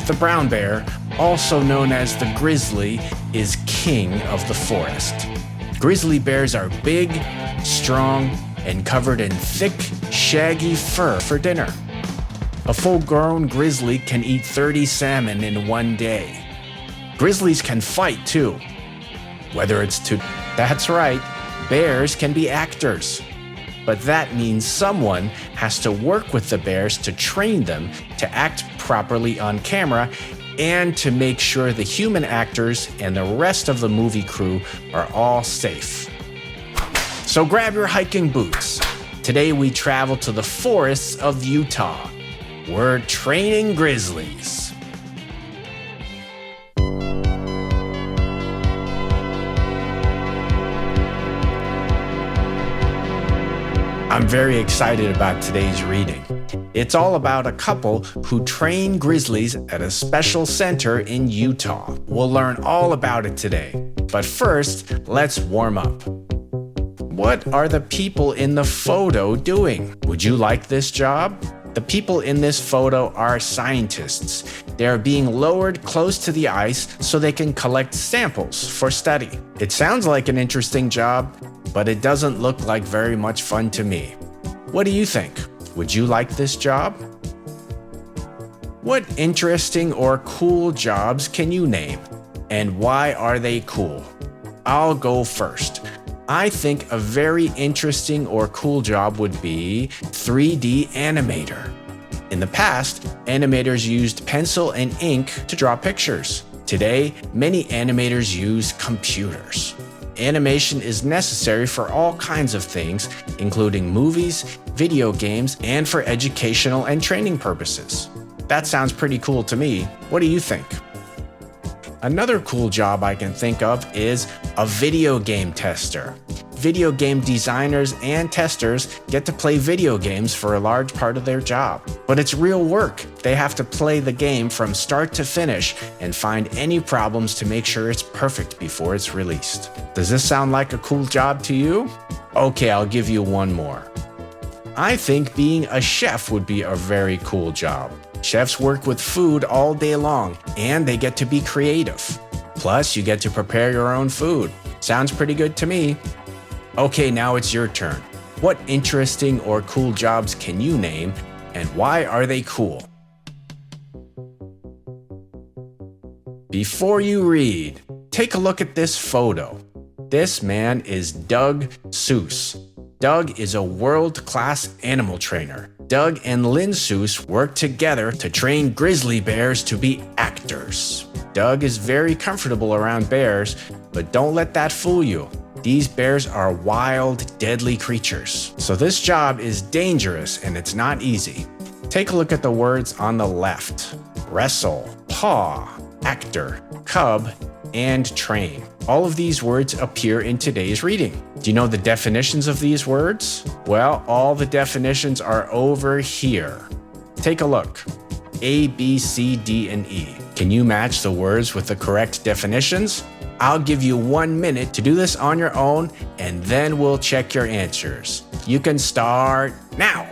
The brown bear, also known as the grizzly, is king of the forest. Grizzly bears are big, strong, and covered in thick, shaggy fur for dinner. A full-grown grizzly can eat 30 salmon in one day. Grizzlies can fight too. That's right, bears can be actors. But that means someone has to work with the bears to train them to act properly on camera and to make sure the human actors and the rest of the movie crew are all safe. So grab your hiking boots. Today we travel to the forests of Utah. We're training grizzlies. I'm very excited about today's reading. It's all about a couple who train grizzlies at a special center in Utah. We'll learn all about it today. But first, let's warm up. What are the people in the photo doing? Would you like this job? The people in this photo are scientists. They are being lowered close to the ice so they can collect samples for study. It sounds like an interesting job, but it doesn't look like very much fun to me. What do you think? Would you like this job? What interesting or cool jobs can you name? And why are they cool? I'll go first. I think a very interesting or cool job would be 3D animator. In the past, animators used pencil and ink to draw pictures. Today, many animators use computers. Animation is necessary for all kinds of things, including movies, video games, and for educational and training purposes. That sounds pretty cool to me. What do you think? Another cool job I can think of is a video game tester. Video game designers and testers get to play video games for a large part of their job. But it's real work. They have to play the game from start to finish and find any problems to make sure it's perfect before it's released. Does this sound like a cool job to you? Okay, I'll give you one more. I think being a chef would be a very cool job. Chefs work with food all day long, and they get to be creative. Plus, you get to prepare your own food. Sounds pretty good to me. Okay, now it's your turn. What interesting or cool jobs can you name, and why are they cool? Before you read, take a look at this photo. This man is Doug Seuss. Doug is a world-class animal trainer. Doug and Lynn Seuss work together to train grizzly bears to be actors. Doug is very comfortable around bears, but don't let that fool you. These bears are wild, deadly creatures. So this job is dangerous and it's not easy. Take a look at the words on the left. Wrestle, paw, actor, cub, and train. All of these words appear in today's reading. Do you know the definitions of these words? Well, all the definitions are over here. Take a look. A, B, C, D, and E. Can you match the words with the correct definitions? I'll give you 1 minute to do this on your own, and then we'll check your answers. You can start now.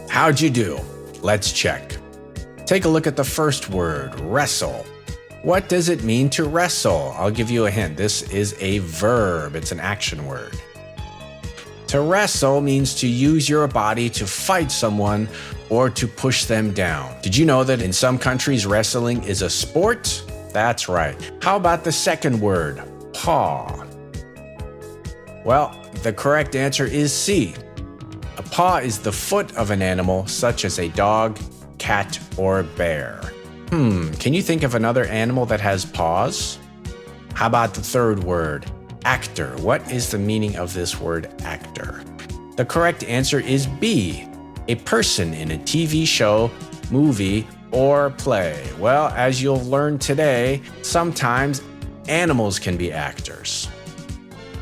How'd you do? Let's check. Take a look at the first word, wrestle. What does it mean to wrestle? I'll give you a hint. This is a verb. It's an action word. To wrestle means to use your body to fight someone or to push them down. Did you know that in some countries wrestling is a sport? That's right. How about the second word, paw? Well, the correct answer is C. A paw is the foot of an animal such as a dog, cat, or bear. Can you think of another animal that has paws? How about the third word, actor? What is the meaning of this word actor? The correct answer is B, a person in a TV show, movie, or play. Well, as you'll learn today, sometimes animals can be actors.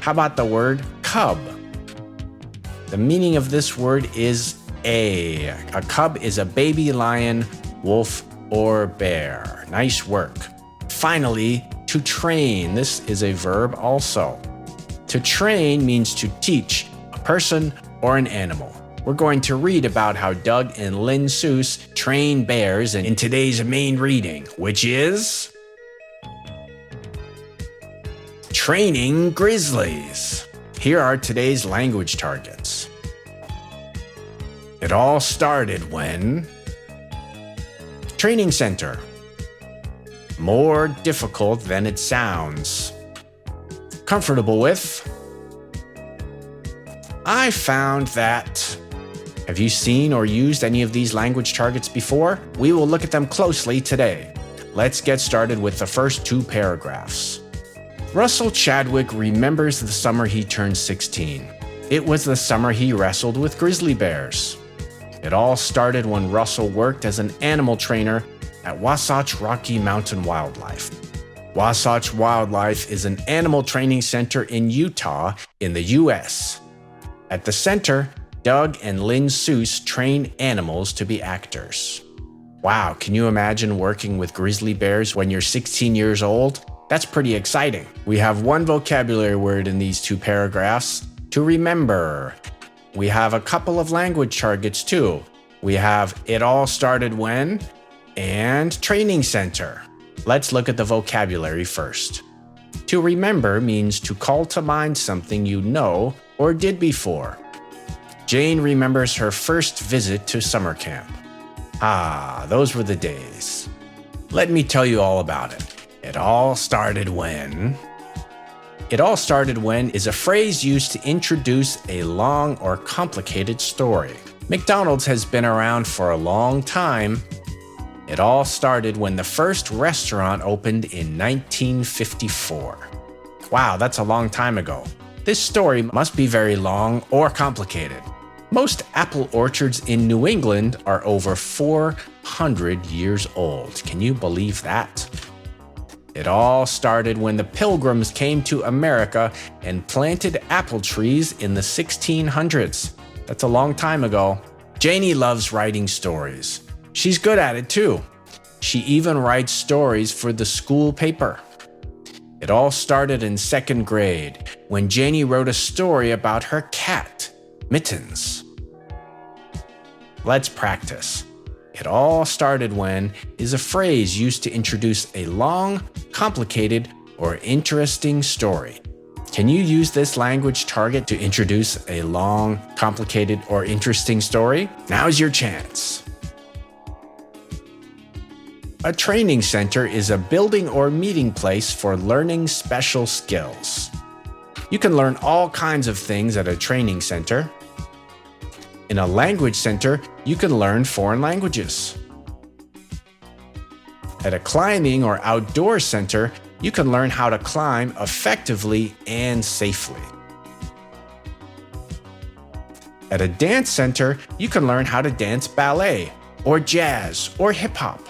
How about the word cub? The meaning of this word is A. A cub is a baby lion, wolf, or bear. Nice work. Finally, to train. This is a verb also. To train means to teach a person or an animal. We're going to read about how Doug and Lynn Seuss train bears in today's main reading, which is Training Grizzlies. Here are today's language targets. It all started when Training center. More difficult than it sounds. Comfortable with. I found that. Have you seen or used any of these language targets before? We will look at them closely today. Let's get started with the first two paragraphs. Russell Chadwick remembers the summer he turned 16. It was the summer he wrestled with grizzly bears. It all started when Russell worked as an animal trainer at Wasatch Rocky Mountain Wildlife. Wasatch Wildlife is an animal training center in Utah in the U.S. At the center, Doug and Lynn Seuss train animals to be actors. Wow, can you imagine working with grizzly bears when you're 16 years old? That's pretty exciting. We have one vocabulary word in these two paragraphs, to remember. We have a couple of language targets too. We have it all started when and training center. Let's look at the vocabulary first. To remember means to call to mind something you know or did before. Jane remembers her first visit to summer camp. Ah, those were the days. Let me tell you all about it. It all started when. It all started when is a phrase used to introduce a long or complicated story. McDonald's has been around for a long time. It all started when the first restaurant opened in 1954. Wow, that's a long time ago. This story must be very long or complicated. Most apple orchards in New England are over 400 years old. Can you believe that? It all started when the Pilgrims came to America and planted apple trees in the 1600s. That's a long time ago. Janie loves writing stories. She's good at it too. She even writes stories for the school paper. It all started in second grade when Janie wrote a story about her cat, Mittens. Let's practice. It all started when is a phrase used to introduce a long, complicated, or interesting story. Can you use this language target to introduce a long, complicated, or interesting story? Now's your chance. A training center is a building or meeting place for learning special skills. You can learn all kinds of things at a training center. In a language center, you can learn foreign languages. At a climbing or outdoor center, you can learn how to climb effectively and safely. At a dance center, you can learn how to dance ballet, or jazz, or hip-hop.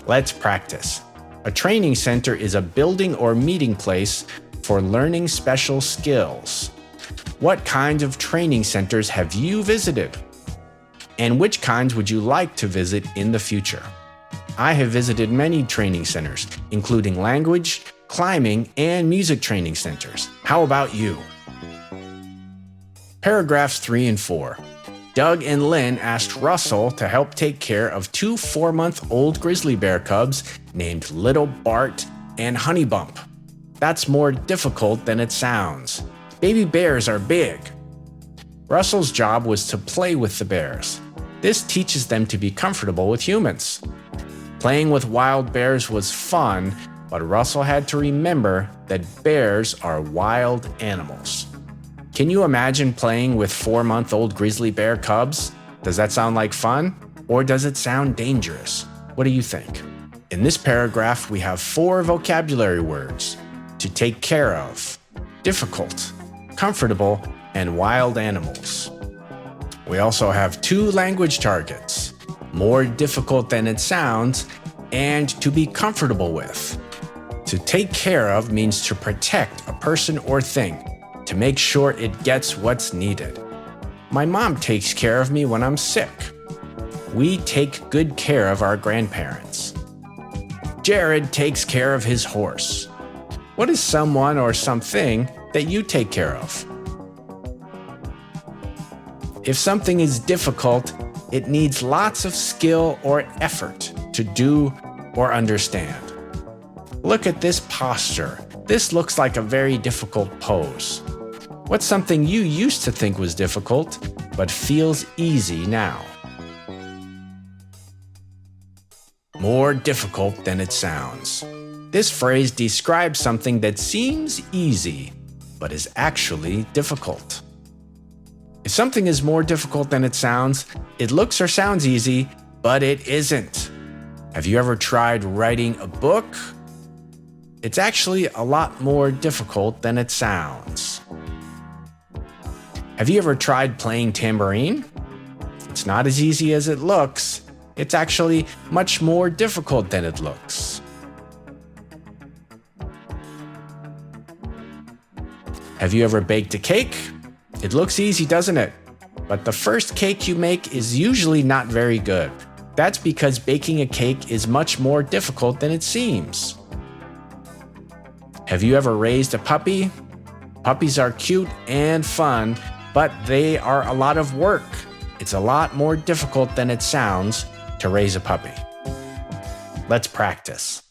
Let's practice. A training center is a building or meeting place for learning special skills. What kinds of training centers have you visited? And which kinds would you like to visit in the future? I have visited many training centers, including language, climbing, and music training centers. How about you? Paragraphs 3 and 4. Doug and Lynn asked Russell to help take care of two 4-month-old grizzly bear cubs named Little Bart and Honeybump. That's more difficult than it sounds. Baby bears are big. Russell's job was to play with the bears. This teaches them to be comfortable with humans. Playing with wild bears was fun, but Russell had to remember that bears are wild animals. Can you imagine playing with 4-month-old grizzly bear cubs? Does that sound like fun? Or does it sound dangerous? What do you think? In this paragraph, we have 4 vocabulary words: to take care of, difficult, comfortable, and wild animals. We also have 2 language targets: more difficult than it sounds, and to be comfortable with. To take care of means to protect a person or thing, to make sure it gets what's needed. My mom takes care of me when I'm sick. We take good care of our grandparents. Jared takes care of his horse. What is someone or something that you take care of? If something is difficult, it needs lots of skill or effort to do or understand. Look at this posture. This looks like a very difficult pose. What's something you used to think was difficult, but feels easy now? More difficult than it sounds. This phrase describes something that seems easy, but is actually difficult. If something is more difficult than it sounds, it looks or sounds easy, but it isn't. Have you ever tried writing a book? It's actually a lot more difficult than it sounds. Have you ever tried playing tambourine? It's not as easy as it looks. It's actually much more difficult than it looks. Have you ever baked a cake? It looks easy, doesn't it? But the first cake you make is usually not very good. That's because baking a cake is much more difficult than it seems. Have you ever raised a puppy? Puppies are cute and fun, but they are a lot of work. It's a lot more difficult than it sounds to raise a puppy. Let's practice.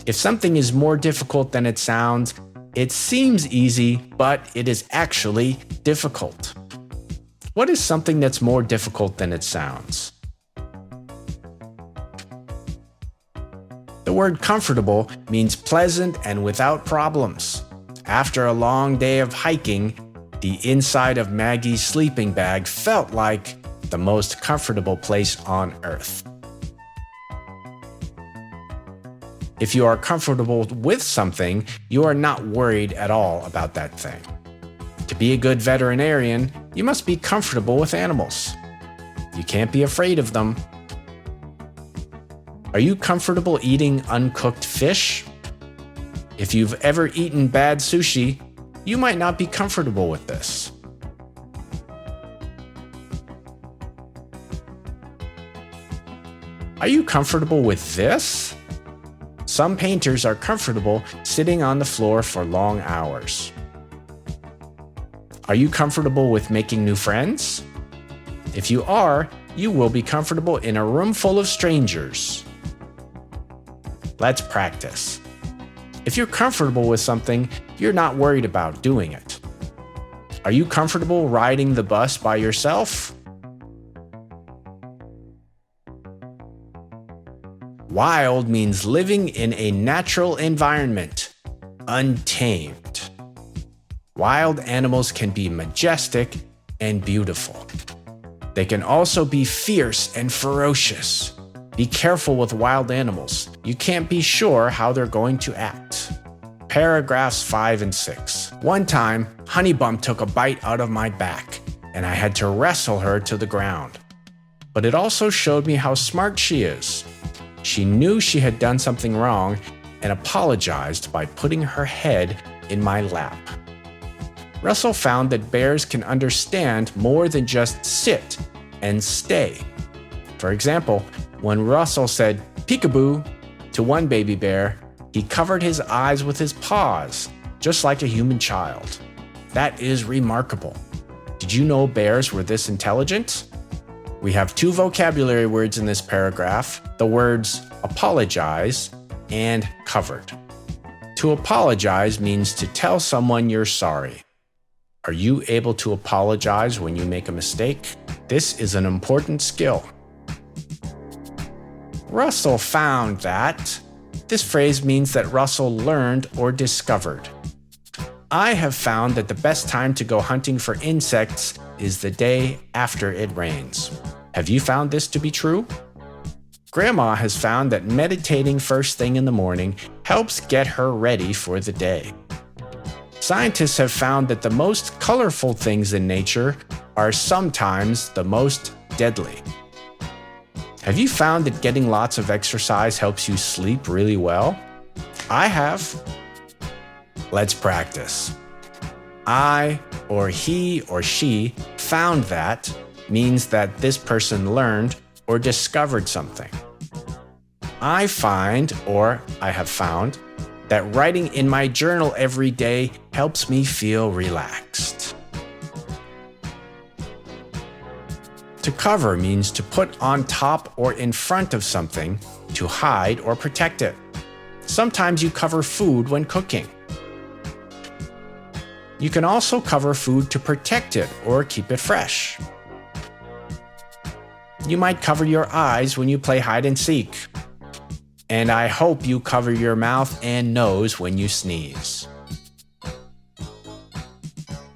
If something is more difficult than it sounds, it seems easy, but it is actually difficult. What is something that's more difficult than it sounds? The word comfortable means pleasant and without problems. After a long day of hiking, the inside of Maggie's sleeping bag felt like the most comfortable place on earth. If you are comfortable with something, you are not worried at all about that thing. To be a good veterinarian, you must be comfortable with animals. You can't be afraid of them. Are you comfortable eating uncooked fish? If you've ever eaten bad sushi, you might not be comfortable with this. Are you comfortable with this? Some painters are comfortable sitting on the floor for long hours. Are you comfortable with making new friends? If you are, you will be comfortable in a room full of strangers. Let's practice. If you're comfortable with something, you're not worried about doing it. Are you comfortable riding the bus by yourself? Wild means living in a natural environment, untamed. Wild animals can be majestic and beautiful. They can also be fierce and ferocious. Be careful with wild animals. You can't be sure how they're going to act. Paragraphs 5 and 6. One time, Honeybump took a bite out of my back, and I had to wrestle her to the ground. But it also showed me how smart she is. She knew she had done something wrong and apologized by putting her head in my lap. Russell found that bears can understand more than just sit and stay. For example, when Russell said peekaboo to one baby bear, he covered his eyes with his paws, just like a human child. That is remarkable. Did you know bears were this intelligent? We have 2 vocabulary words in this paragraph, the words apologize and covered. To apologize means to tell someone you're sorry. Are you able to apologize when you make a mistake? This is an important skill. Russell found that. This phrase means that Russell learned or discovered. I have found that the best time to go hunting for insects is the day after it rains. Have you found this to be true? Grandma has found that meditating first thing in the morning helps get her ready for the day. Scientists have found that the most colorful things in nature are sometimes the most deadly. Have you found that getting lots of exercise helps you sleep really well? I have. Let's practice. I or he or she found that means that this person learned or discovered something. I find or I have found that writing in my journal every day helps me feel relaxed. To cover means to put on top or in front of something, to hide or protect it. Sometimes you cover food when cooking. You can also cover food to protect it or keep it fresh. You might cover your eyes when you play hide and seek. And I hope you cover your mouth and nose when you sneeze.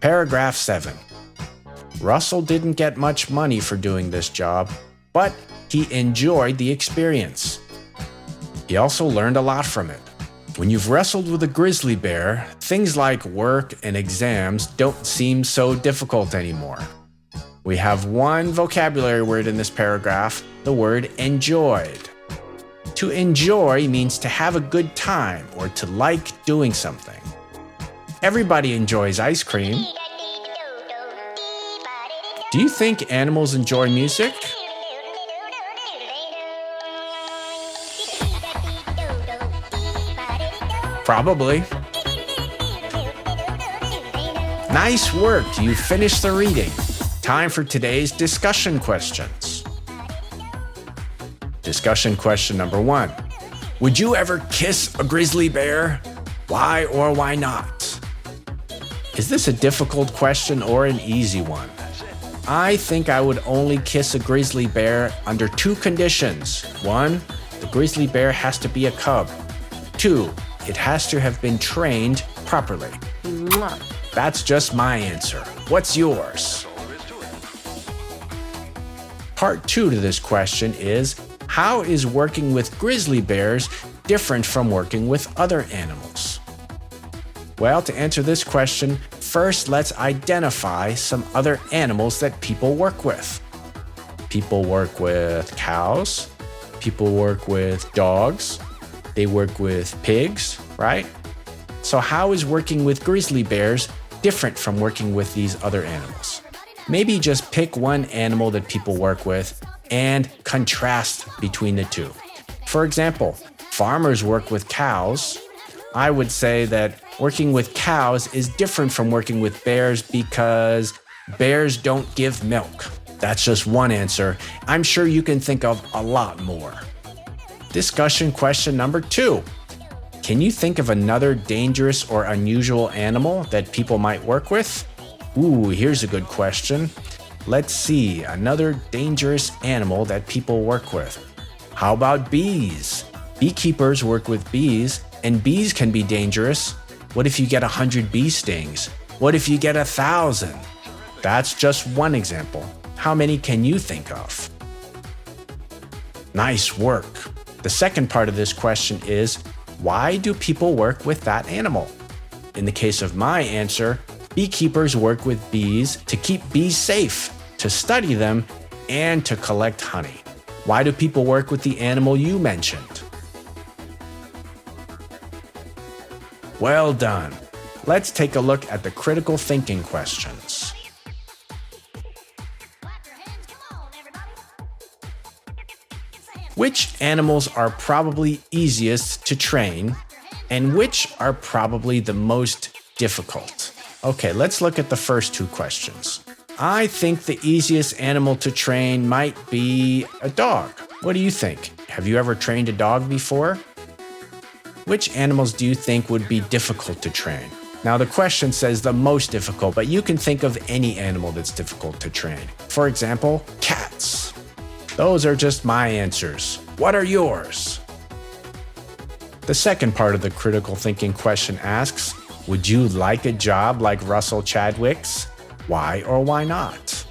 Paragraph 7. Russell didn't get much money for doing this job, but he enjoyed the experience. He also learned a lot from it. When you've wrestled with a grizzly bear, things like work and exams don't seem so difficult anymore. We have one vocabulary word in this paragraph, the word enjoyed. To enjoy means to have a good time or to like doing something. Everybody enjoys ice cream. Do you think animals enjoy music? Probably. Nice work, you finished the reading. Time for today's discussion questions. Discussion question number 1. Would you ever kiss a grizzly bear? Why or why not? Is this a difficult question or an easy one? I think I would only kiss a grizzly bear under 2 conditions. 1, the grizzly bear has to be a cub. 2, it has to have been trained properly. That's just my answer. What's yours? Part 2 to this question is, how is working with grizzly bears different from working with other animals? Well, to answer this question, first let's identify some other animals that people work with. People work with cows. People work with dogs. They work with pigs, right? So how is working with grizzly bears different from working with these other animals? Maybe just pick one animal that people work with and contrast between the two. For example, farmers work with cows. I would say that working with cows is different from working with bears because bears don't give milk. That's just one answer. I'm sure you can think of a lot more. Discussion question number 2. Can you think of another dangerous or unusual animal that people might work with? Ooh, here's a good question. Let's see, another dangerous animal that people work with. How about bees? Beekeepers work with bees, and bees can be dangerous. What if you get 100 bee stings? What if you get 1,000? That's just one example. How many can you think of? Nice work. The second part of this question is, why do people work with that animal? In the case of my answer, beekeepers work with bees to keep bees safe, to study them, and to collect honey. Why do people work with the animal you mentioned? Well done. Let's take a look at the critical thinking questions. Which animals are probably easiest to train, and which are probably the most difficult? Okay, let's look at the first 2 questions. I think the easiest animal to train might be a dog. What do you think? Have you ever trained a dog before? Which animals do you think would be difficult to train? Now the question says the most difficult, but you can think of any animal that's difficult to train. For example, cats. Those are just my answers. What are yours? The second part of the critical thinking question asks, would you like a job like Russell Chadwick's? Why or why not?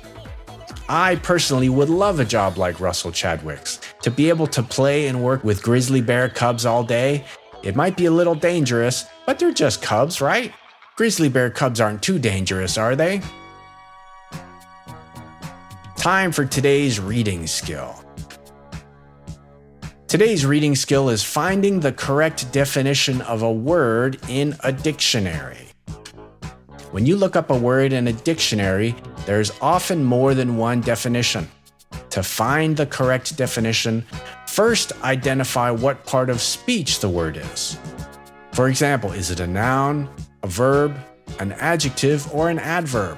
I personally would love a job like Russell Chadwick's. To be able to play and work with grizzly bear cubs all day, it might be a little dangerous, but they're just cubs, right? Grizzly bear cubs aren't too dangerous, are they? Time for today's reading skill. Today's reading skill is finding the correct definition of a word in a dictionary. When you look up a word in a dictionary, there's often more than one definition. To find the correct definition, first identify what part of speech the word is. For example, is it a noun, a verb, an adjective, or an adverb?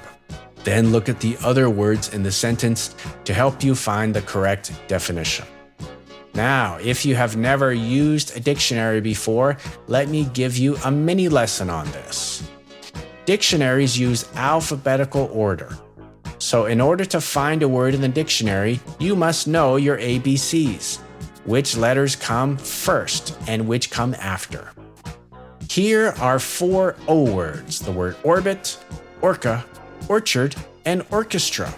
Then look at the other words in the sentence to help you find the correct definition. Now, if you have never used a dictionary before, let me give you a mini lesson on this. Dictionaries use alphabetical order. So in order to find a word in the dictionary, you must know your ABCs, which letters come first and which come after. Here are 4 O words, the word orbit, orca, orchard, and orchestra.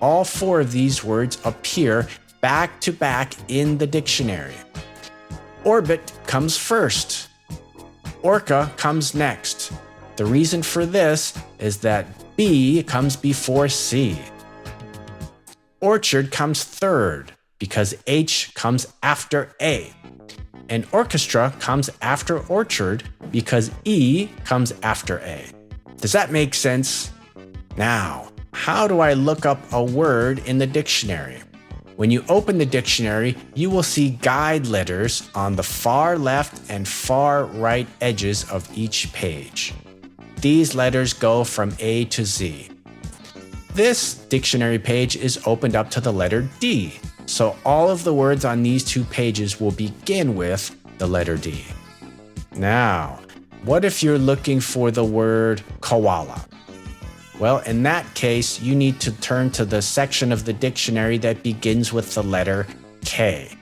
All 4 of these words appear back to back in the dictionary. Orbit comes first. Orca comes next. The reason for this is that B comes before C. Orchard comes third because H comes after A. And orchestra comes after orchard because E comes after A. Does that make sense? Now, how do I look up a word in the dictionary? When you open the dictionary, you will see guide letters on the far left and far right edges of each page. These letters go from A to Z. This dictionary page is opened up to the letter D, so all of the words on these 2 pages will begin with the letter D. Now, what if you're looking for the word koala? Well, in that case, you need to turn to the section of the dictionary that begins with the letter K.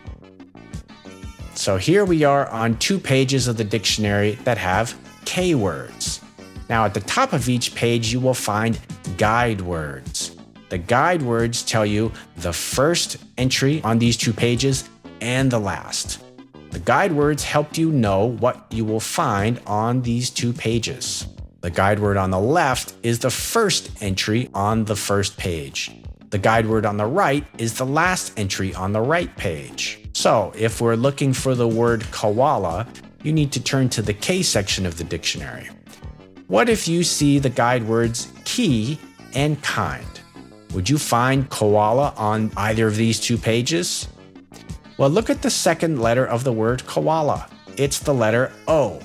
So here we are on 2 pages of the dictionary that have K words. Now at the top of each page, you will find guide words. The guide words tell you the first entry on these 2 pages and the last. The guide words help you know what you will find on these 2 pages. The guide word on the left is the first entry on the first page. The guide word on the right is the last entry on the right page. So if we're looking for the word koala, you need to turn to the K section of the dictionary. What if you see the guide words key and kind? Would you find koala on either of these 2 pages? Well, look at the second letter of the word koala. It's the letter O.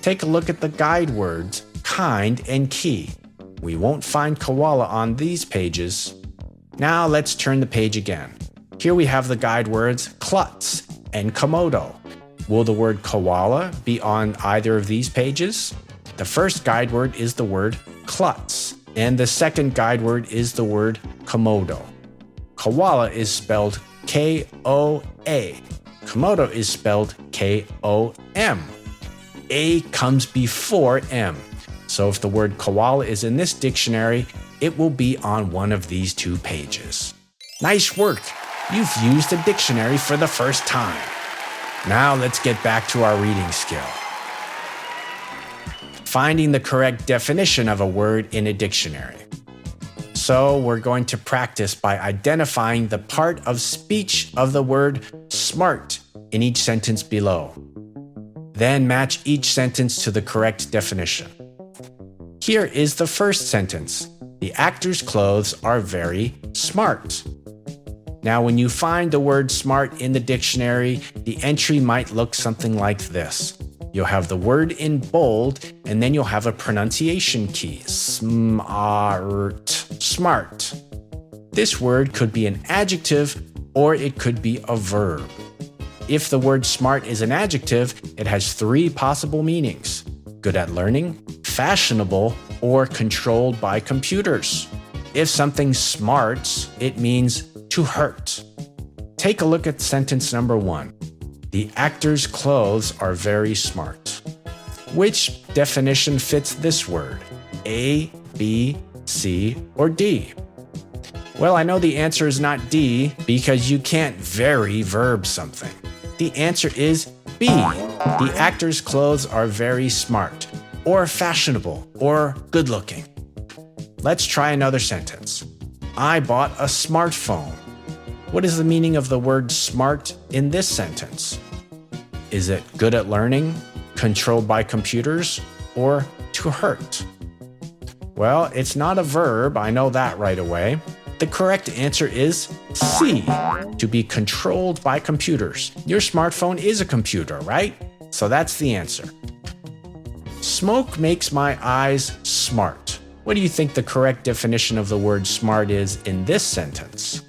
Take a look at the guide words kind and key. We won't find koala on these pages. Now let's turn the page again. Here we have the guide words klutz and komodo. Will the word koala be on either of these pages? The first guide word is the word klutz, and the second guide word is the word komodo. Koala is spelled K-O-A. Komodo is spelled K-O-M. A comes before M. So if the word koala is in this dictionary, it will be on one of these 2 pages. Nice work! You've used a dictionary for the first time. Now let's get back to our reading skill. Finding the correct definition of a word in a dictionary. So we're going to practice by identifying the part of speech of the word smart in each sentence below. Then match each sentence to the correct definition. Here is the first sentence. The actor's clothes are very smart. Now, when you find the word smart in the dictionary, the entry might look something like this. You'll have the word in bold, and then you'll have a pronunciation key. Smart. Smart. This word could be an adjective, or it could be a verb. If the word smart is an adjective, it has 3 possible meanings. Good at learning, fashionable, or controlled by computers. If something's smart, it means to hurt. Take a look at sentence number 1. The actor's clothes are very smart. Which definition fits this word? A, B, C, or D? Well, I know the answer is not D because you can't very verb something. The answer is B. The actor's clothes are very smart, or fashionable, or good-looking. Let's try another sentence. I bought a smartphone. What is the meaning of the word smart in this sentence? Is it good at learning, controlled by computers, or to hurt? Well, it's not a verb, I know that right away. The correct answer is C, to be controlled by computers. Your smartphone is a computer, right? So that's the answer. Smoke makes my eyes smart. What do you think the correct definition of the word smart is in this sentence?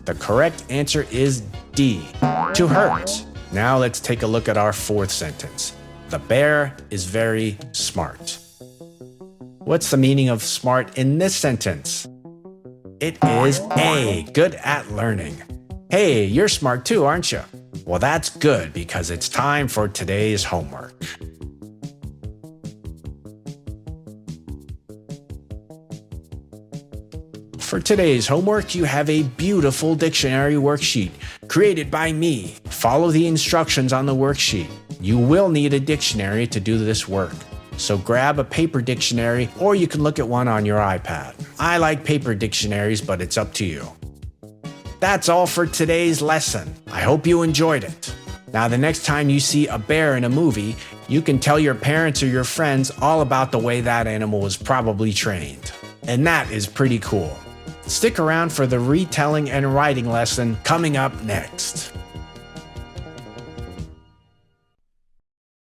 The correct answer is D, to hurt. Now let's take a look at our fourth sentence. The bear is very smart. What's the meaning of smart in this sentence? It is A, good at learning. Hey, you're smart too, aren't you? Well, that's good because it's time for today's homework. For today's homework, you have a beautiful dictionary worksheet created by me. Follow the instructions on the worksheet. You will need a dictionary to do this work. So grab a paper dictionary or you can look at one on your iPad. I like paper dictionaries, but it's up to you. That's all for today's lesson. I hope you enjoyed it. Now, the next time you see a bear in a movie, you can tell your parents or your friends all about the way that animal was probably trained. And that is pretty cool. Stick around for the retelling and writing lesson coming up next.